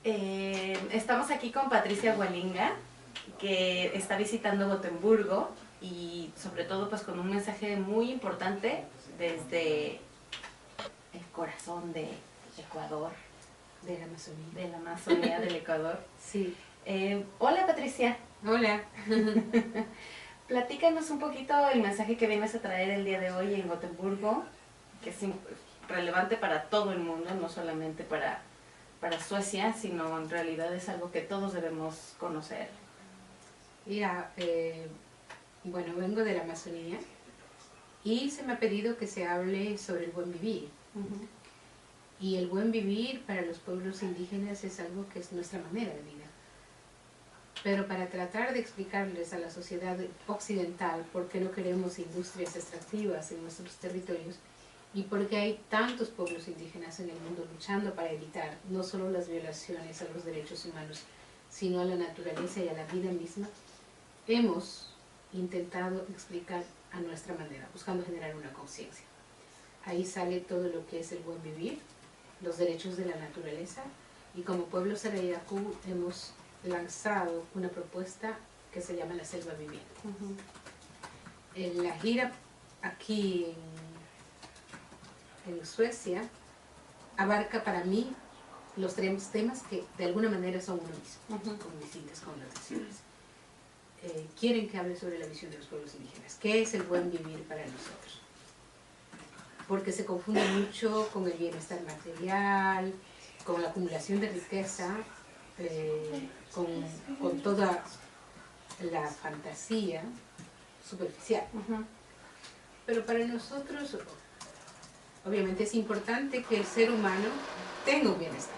Estamos aquí con Patricia Hualinga, que está visitando Gotemburgo y sobre todo pues con un mensaje muy importante desde el corazón de Ecuador. De la Amazonía. De la Amazonía del Ecuador. Sí. Hola Patricia. Hola. Platícanos un poquito el mensaje que vienes a traer el día de hoy en Gotemburgo, que es relevante para todo el mundo, no solamente para Suecia, sino en realidad es algo que todos debemos conocer. Mira, bueno, vengo de la Amazonía y se me ha pedido que se hable sobre el buen vivir. Y el buen vivir para los pueblos indígenas es algo que es nuestra manera de vida. Pero para tratar de explicarles a la sociedad occidental por qué no queremos industrias extractivas en nuestros territorios y por qué hay tantos pueblos indígenas en el mundo luchando para evitar no solo las violaciones a los derechos humanos, sino a la naturaleza y a la vida misma, hemos intentado explicar a nuestra manera, buscando generar una conciencia. Ahí sale todo lo que es el buen vivir, los derechos de la naturaleza, y como pueblo Sarayaku hemos lanzado una propuesta que se llama la selva viviente. En la gira aquí en Suecia abarca para mí los tres temas que de alguna manera son uno mismo, con distintas connotaciones. Quieren que hable sobre la visión de los pueblos indígenas. ¿Qué es el buen vivir para nosotros? Porque se confunde mucho con el bienestar material, con la acumulación de riqueza, con toda la fantasía superficial. Pero para nosotros, obviamente es importante que el ser humano tenga un bienestar,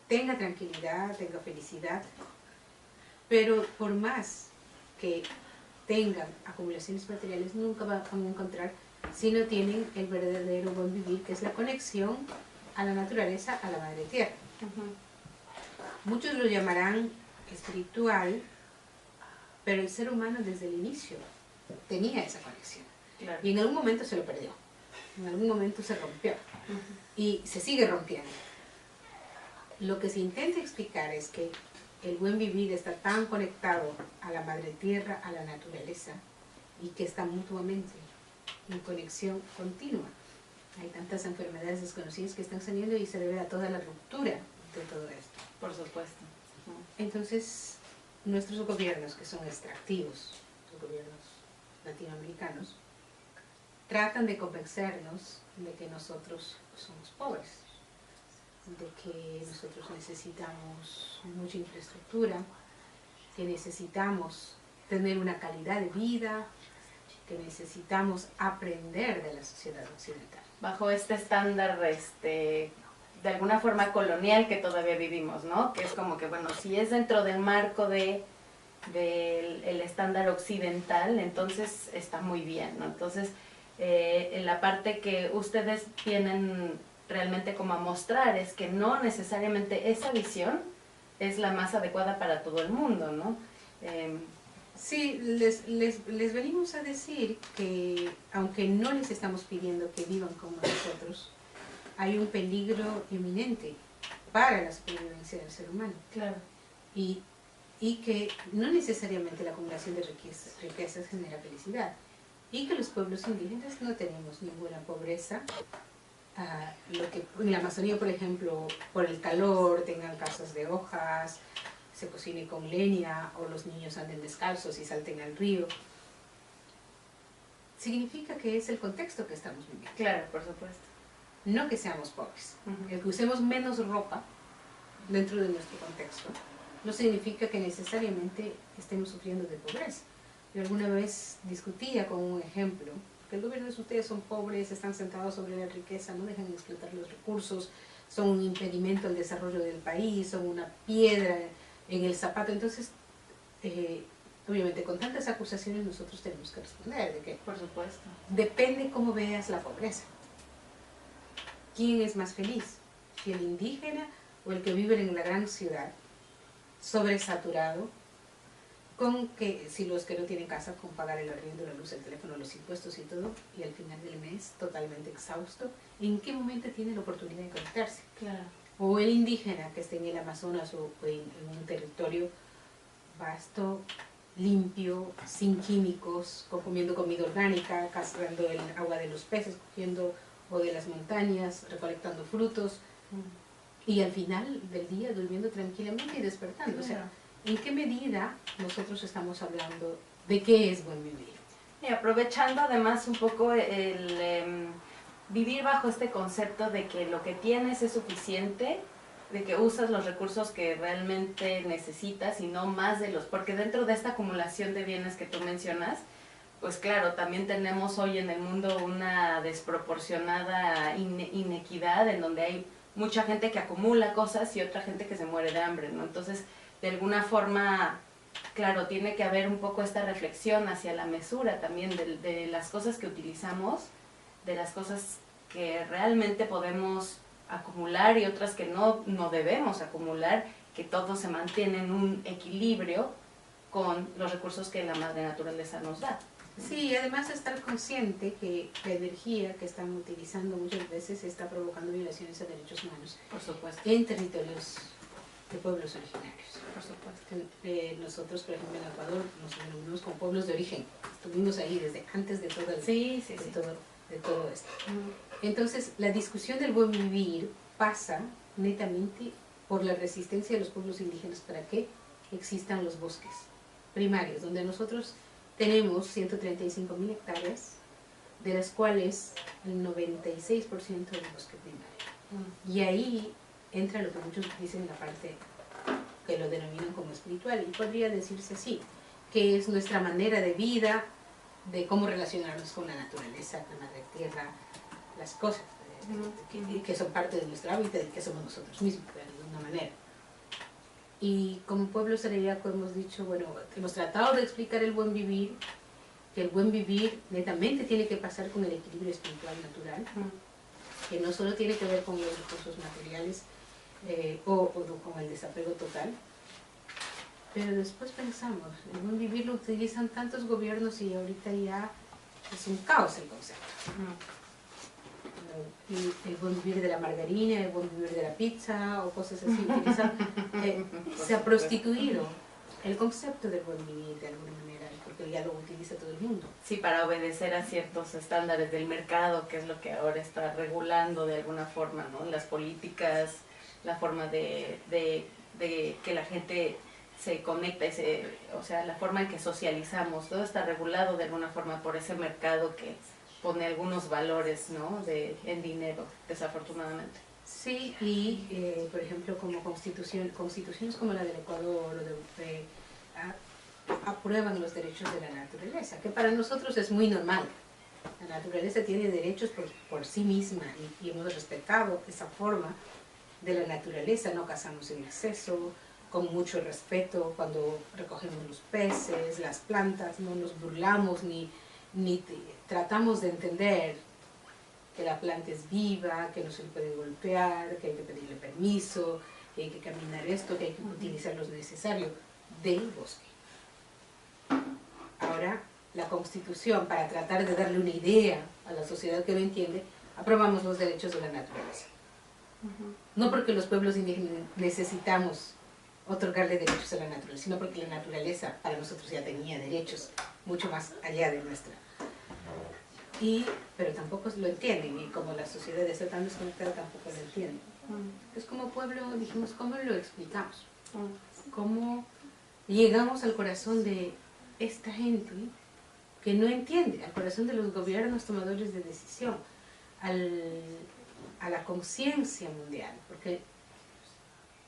tenga tranquilidad, tenga felicidad, pero por más que tengan acumulaciones materiales, nunca van a encontrar si no tienen el verdadero buen vivir, que es la conexión a la naturaleza, a la madre tierra. Muchos lo llamarán espiritual, pero el ser humano desde el inicio tenía esa conexión. Claro. Y en algún momento se lo perdió, en algún momento se rompió y se sigue rompiendo. Lo que se intenta explicar es que el buen vivir está tan conectado a la madre tierra, a la naturaleza, y que está mutuamente en conexión continua. Hay tantas enfermedades desconocidas que están saliendo y se debe a toda la ruptura de todo esto. Por supuesto. Entonces, nuestros gobiernos, que son extractivos, los gobiernos latinoamericanos, tratan de convencernos de que nosotros somos pobres, de que nosotros necesitamos mucha infraestructura, que necesitamos tener una calidad de vida, que necesitamos aprender de la sociedad occidental. Bajo este estándar, de alguna forma colonial que todavía vivimos, ¿no? Que es como que, bueno, si es dentro del marco del estándar occidental, entonces está muy bien, ¿no? Entonces, en la parte que ustedes vienen realmente como a mostrar es que no necesariamente esa visión es la más adecuada para todo el mundo, ¿no? Sí, les venimos a decir que aunque no les estamos pidiendo que vivan como nosotros, hay un peligro inminente para la supervivencia del ser humano. Claro. Y que no necesariamente la acumulación de riquezas genera felicidad. Y que los pueblos indígenas no tenemos ninguna pobreza. Lo que en la Amazonía, por ejemplo, por el calor, tengan casas de hojas, se cocine con leña, o los niños anden descalzos y salten al río. Significa que es el contexto que estamos viviendo. Claro, por supuesto. No que seamos pobres. El que usemos menos ropa dentro de nuestro contexto no significa que necesariamente estemos sufriendo de pobreza. Yo alguna vez discutía con un ejemplo, que el gobierno de ustedes son pobres, están sentados sobre la riqueza, no dejan de explotar los recursos, son un impedimento al desarrollo del país, son una piedra en el zapato. Entonces, obviamente con tantas acusaciones nosotros tenemos que responder de que, por supuesto, depende cómo veas la pobreza. ¿Quién es más feliz? ¿Si el indígena o el que vive en la gran ciudad, sobresaturado, con que si los que no tienen casa, con pagar el arriendo, la luz, el teléfono, los impuestos y todo, y al final del mes totalmente exhausto? ¿En qué momento tiene la oportunidad de conectarse? Claro. o el indígena que esté en el Amazonas o en un territorio vasto, limpio, sin químicos, comiendo comida orgánica, castrando el agua de los peces, cogiendo o de las montañas, recolectando frutos, y al final del día durmiendo tranquilamente y despertando. O sea, ¿en qué medida nosotros estamos hablando de qué es buen vivir? Y aprovechando además un poco vivir bajo este concepto de que lo que tienes es suficiente, de que usas los recursos que realmente necesitas y no más de los, porque dentro de esta acumulación de bienes que tú mencionas, pues claro, también tenemos hoy en el mundo una desproporcionada inequidad en donde hay mucha gente que acumula cosas y otra gente que se muere de hambre, ¿no? Entonces, de alguna forma, claro, tiene que haber un poco esta reflexión hacia la mesura también de las cosas que utilizamos, de las cosas que realmente podemos acumular y otras que no debemos acumular, que todo se mantiene en un equilibrio con los recursos que la madre naturaleza nos da. Sí, y además estar consciente que la energía que están utilizando muchas veces está provocando violaciones a derechos humanos. Por supuesto. En territorios de pueblos originarios. Por supuesto. Nosotros, por ejemplo, en Ecuador nos denominamos como pueblos de origen. Estuvimos ahí desde antes de todo, de todo esto. Entonces, la discusión del buen vivir pasa netamente por la resistencia de los pueblos indígenas para que existan los bosques primarios, donde nosotros tenemos 135.000 hectáreas, de las cuales el 96% es bosque primario. Y ahí entra lo que muchos dicen la parte que lo denominan como espiritual, y podría decirse así, que es nuestra manera de vida, de cómo relacionarnos con la naturaleza, con la madre tierra, las cosas que son parte de nuestro hábitat y que somos nosotros mismos, de alguna manera. Y como pueblo saraiyaco hemos dicho, bueno, hemos tratado de explicar el buen vivir, que el buen vivir netamente tiene que pasar con el equilibrio espiritual natural, que no solo tiene que ver con los recursos materiales o con el desapego total, pero después pensamos, el buen vivir lo utilizan tantos gobiernos y ahorita ya es un caos el concepto. El buen vivir de la margarina, el buen vivir de la pizza o cosas así, se ha prostituido el concepto del buen vivir de alguna manera, porque ya lo utiliza todo el mundo. Sí, para obedecer a ciertos estándares del mercado, que es lo que ahora está regulando de alguna forma, ¿no? Las políticas, la forma de que la gente se conecta, o sea, la forma en que socializamos, todo está regulado de alguna forma por ese mercado que pone algunos valores, ¿no? En dinero, desafortunadamente. Sí, y por ejemplo, como constituciones como la del Ecuador o de aprueban los derechos de la naturaleza, que para nosotros es muy normal. La naturaleza tiene derechos por sí misma y hemos respetado esa forma de la naturaleza, no cazamos en exceso, con mucho respeto cuando recogemos los peces, las plantas, no nos burlamos ni tratamos de entender que la planta es viva, que no se le puede golpear, que hay que pedirle permiso, que hay que caminar esto, que hay que utilizar lo necesario del bosque. Ahora, la Constitución, para tratar de darle una idea a la sociedad que no entiende, aprobamos los derechos de la naturaleza. No porque los pueblos indígenas necesitamos otorgarle derechos a la naturaleza, sino porque la naturaleza para nosotros ya tenía derechos mucho más allá de nuestra. Pero tampoco lo entienden, y como la sociedad está tan desconectada tampoco lo entienden. Entonces como pueblo dijimos, ¿cómo lo explicamos? ¿Cómo llegamos al corazón de esta gente que no entiende, al corazón de los gobiernos tomadores de decisión, a la conciencia mundial? Porque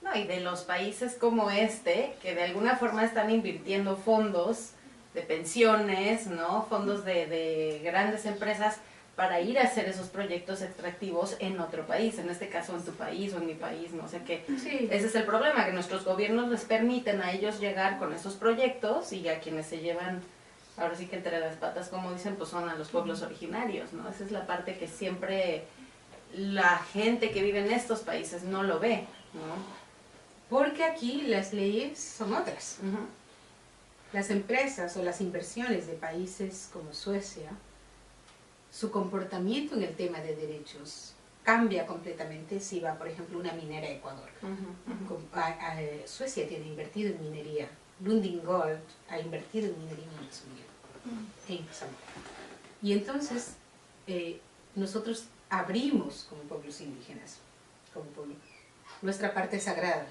no, y de los países como este, que de alguna forma están invirtiendo fondos de pensiones, ¿no? Fondos de grandes empresas para ir a hacer esos proyectos extractivos en otro país, en este caso en tu país o en mi país, no sé qué. sí. Ese es el problema, que nuestros gobiernos les permiten a ellos llegar con esos proyectos y a quienes se llevan, ahora sí que entre las patas, como dicen, pues son a los pueblos originarios, ¿no? Esa es la parte que siempre la gente que vive en estos países no lo ve, ¿no? Porque aquí las leyes son otras. Las empresas o las inversiones de países como Suecia, su comportamiento en el tema de derechos cambia completamente si va, por ejemplo, una minera a Ecuador. Suecia tiene invertido en minería. Lundin Gold ha invertido en minería en Amazonía, en Zamora. Y entonces nosotros abrimos como pueblos indígenas, como pueblo, nuestra parte sagrada,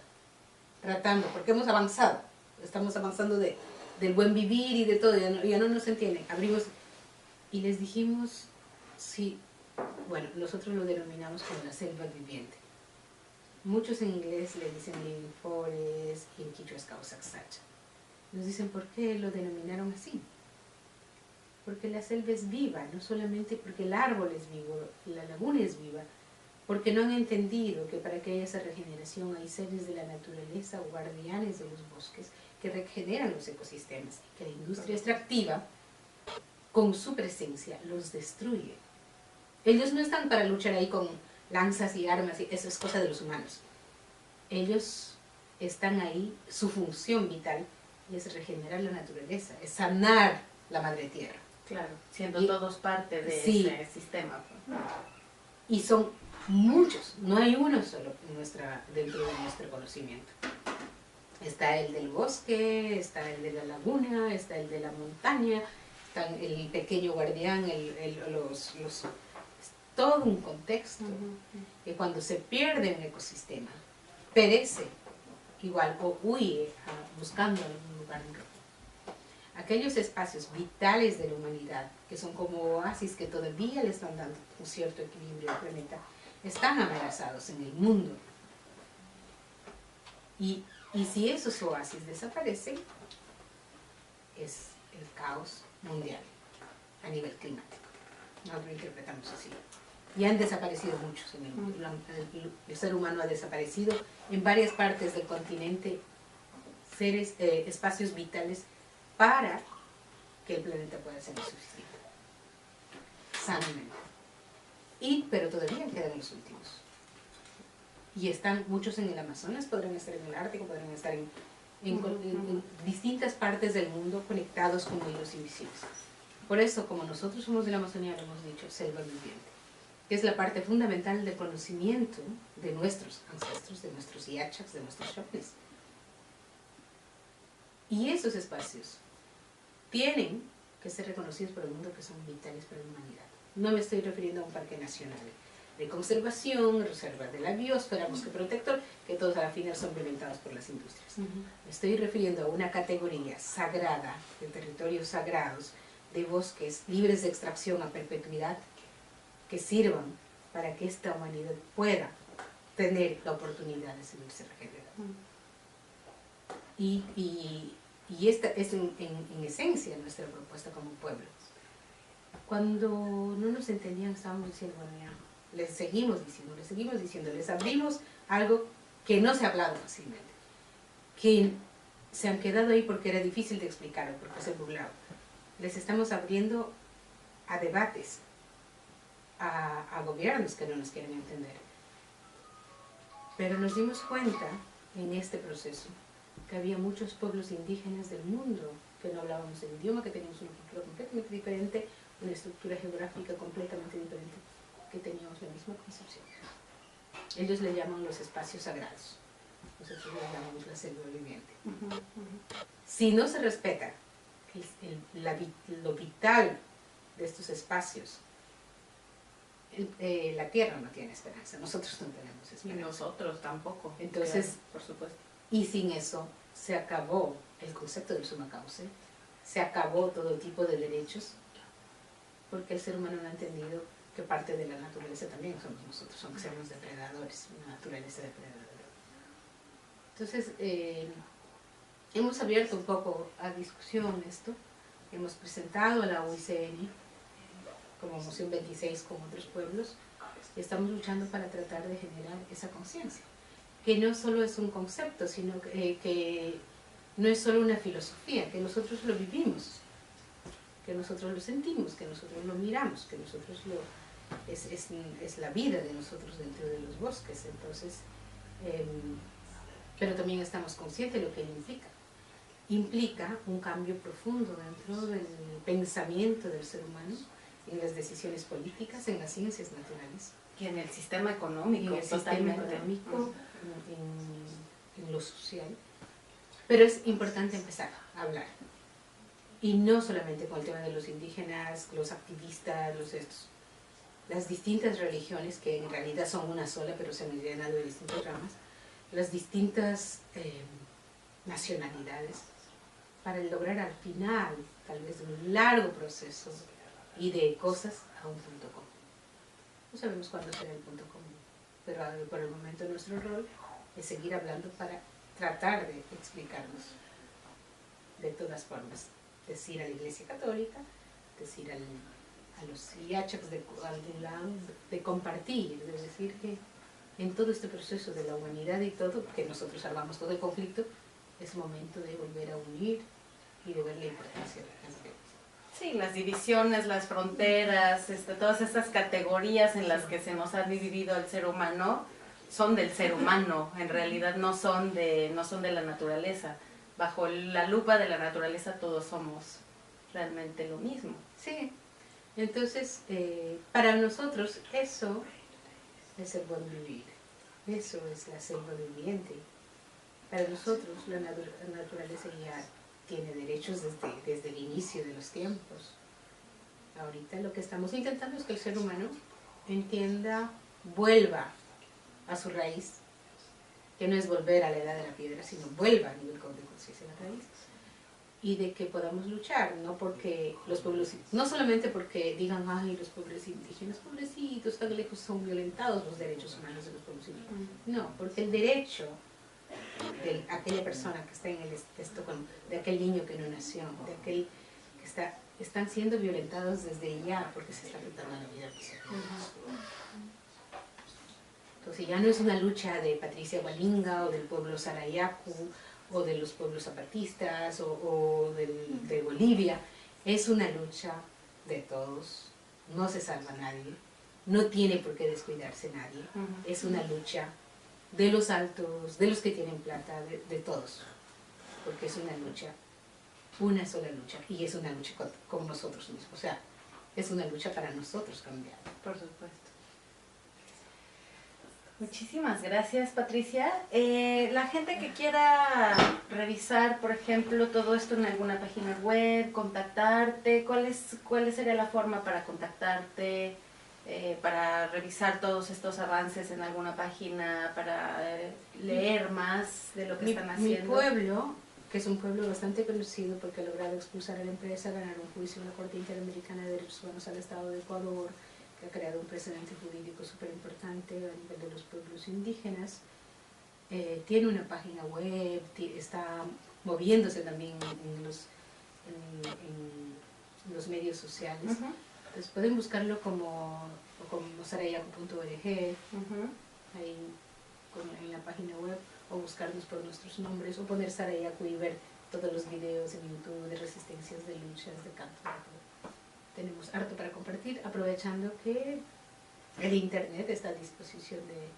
tratando, porque hemos avanzado, estamos avanzando del buen vivir y de todo, ya no nos entienden. Abrimos y les dijimos, sí, bueno, nosotros lo denominamos como la selva viviente. Muchos en inglés le dicen living forest y en quichua es Causaxacha. Nos dicen, ¿por qué lo denominaron así? Porque la selva es viva, no solamente porque el árbol es vivo, la laguna es viva, porque no han entendido que para que haya esa regeneración hay seres de la naturaleza o guardianes de los bosques que regeneran los ecosistemas, que la industria extractiva, con su presencia, los destruye. Ellos no están para luchar ahí con lanzas y armas, y eso es cosa de los humanos. Ellos están ahí, su función vital es regenerar la naturaleza, es sanar la madre tierra. Claro, siendo todos parte de ese sistema. Y son muchos, no hay uno solo dentro de nuestro conocimiento. Está el del bosque, está el de la laguna, está el de la montaña, está el pequeño guardián, todo un contexto que cuando se pierde un ecosistema, perece igual o huye buscando algún lugar en otro. Aquellos espacios vitales de la humanidad, que son como oasis que todavía le están dando un cierto equilibrio al planeta, están amenazados en el mundo. Y si esos oasis desaparecen, es el caos mundial a nivel climático. Nosotros lo interpretamos así. Y han desaparecido muchos en el mundo. El ser humano ha desaparecido en varias partes del continente, espacios vitales para que el planeta pueda ser subsistir sanamente. Pero todavía quedan los últimos. Y están muchos en el Amazonas, podrán estar en el Ártico, podrán estar en distintas partes del mundo conectados con hilos invisibles. Por eso, como nosotros somos de la Amazonía, lo hemos dicho, selva viviente, que es la parte fundamental del conocimiento de nuestros ancestros, de nuestros yachaks, de nuestros chopnes. Y esos espacios tienen que ser reconocidos por el mundo, que son vitales para la humanidad. No me estoy refiriendo a un parque nacional de conservación, reserva de la biosfera, bosque protector, que todos a la final son violentados por las industrias. Me estoy refiriendo a una categoría sagrada, de territorios sagrados, de bosques libres de extracción a perpetuidad, que sirvan para que esta humanidad pueda tener la oportunidad de seguirse regenerando. Y esta es en esencia nuestra propuesta como pueblo. Cuando no nos entendían, estábamos diciendo, bueno, ya, les seguimos diciendo, les abrimos algo que no se ha hablado fácilmente, que se han quedado ahí porque era difícil de explicar o porque se burlaban. Les estamos abriendo a debates, a gobiernos que no nos quieren entender. Pero nos dimos cuenta en este proceso que había muchos pueblos indígenas del mundo que no hablábamos el idioma, que teníamos una cultura completamente diferente, una estructura geográfica completamente diferente, que teníamos la misma concepción. Ellos le llaman los espacios sagrados, nosotros le llamamos la selva viviente. Si no se respeta lo vital de estos espacios, la tierra no tiene esperanza, nosotros no tenemos esperanza. Y nosotros tampoco. Entonces, claro, por supuesto. Y sin eso se acabó el concepto del summa causa, se acabó todo tipo de derechos, porque el ser humano no ha entendido que parte de la naturaleza también somos nosotros, aunque seamos depredadores, una naturaleza depredadora. Entonces, hemos abierto un poco a discusión esto, hemos presentado a la UICN como Moción 26 con otros pueblos, y estamos luchando para tratar de generar esa conciencia, que no solo es un concepto, sino que no es solo una filosofía, que nosotros lo vivimos, que nosotros lo sentimos, que nosotros lo miramos, que nosotros es la vida de nosotros dentro de los bosques. Entonces, pero también estamos conscientes de lo que ello implica. Implica un cambio profundo dentro del pensamiento del ser humano en las decisiones políticas, en las ciencias naturales. Y en el sistema económico, En el sistema totalmente. económico, en lo social. Pero es importante empezar a hablar. Y no solamente con el tema de los indígenas, los activistas, los estos. Las distintas religiones, que en realidad son una sola, pero se han llenado de distintas ramas, las distintas nacionalidades, para lograr al final, tal vez, un largo proceso y de cosas a un punto común. No sabemos cuándo será el punto común, pero por el momento nuestro rol es seguir hablando para tratar de explicarnos de todas formas. Decir a la Iglesia Católica, decir a los yachaks de compartir, de decir que en todo este proceso de la humanidad y todo, que nosotros salvamos todo el conflicto, es momento de volver a unir y de ver la importancia de la gente. Sí, las divisiones, las fronteras, todas estas categorías en las que se nos ha dividido el ser humano, son del ser humano, en realidad no son de la naturaleza. Bajo la lupa de la naturaleza todos somos realmente lo mismo. Sí, entonces para nosotros eso es el buen vivir, eso es la selva viviente. Para nosotros la naturaleza ya tiene derechos desde el inicio de los tiempos. Ahorita lo que estamos intentando es que el ser humano entienda, vuelva a su raíz, que no es volver a la edad de la piedra, sino vuelva a nivel de conciencia de la raíz, y de que podamos luchar, no porque los pueblos, no solamente porque digan, ay, los pobres indígenas, pobrecitos, tan lejos son violentados los derechos humanos de los pueblos indígenas. No, porque el derecho de aquella persona que está en el Estocolmo, de aquel niño que no nació, de aquel que están siendo violentados desde ya porque se está quitando la vida. Entonces ya no es una lucha de Patricia Hualinga o del pueblo Sarayaku o de los pueblos zapatistas o de Bolivia, es una lucha de todos, no se salva nadie, no tiene por qué descuidarse nadie, es una lucha de los altos, de los que tienen plata, de todos, porque es una lucha, una sola lucha, y es una lucha con nosotros mismos, o sea, es una lucha para nosotros cambiar. Por supuesto. Muchísimas gracias, Patricia. La gente que quiera revisar, por ejemplo, todo esto en alguna página web, contactarte, ¿cuál sería la forma para contactarte, para revisar todos estos avances en alguna página, para leer más de lo que están haciendo? Mi pueblo, que es un pueblo bastante conocido porque ha logrado expulsar a la empresa, ganar un juicio en la Corte Interamericana de Derechos Humanos al Estado de Ecuador, que ha creado un precedente jurídico súper importante a nivel de los pueblos indígenas. Tiene una página web, está moviéndose también en los medios sociales. Entonces pueden buscarlo como sarayaku.org, ahí en la página web, o buscarnos por nuestros nombres, o poner Sarayaku y ver todos los videos en YouTube de resistencias, de luchas, de canto, de todo. Tenemos harto para compartir, aprovechando que el internet está a disposición de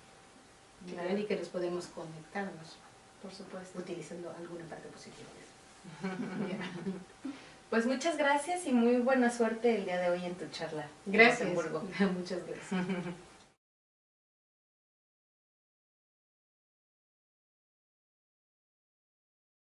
Claro. y que nos podemos conectarnos, Por supuesto. utilizando alguna parte positiva. Pues muchas gracias y muy buena suerte el día de hoy en tu charla. Gracias. En Gotemburgo. Muchas gracias.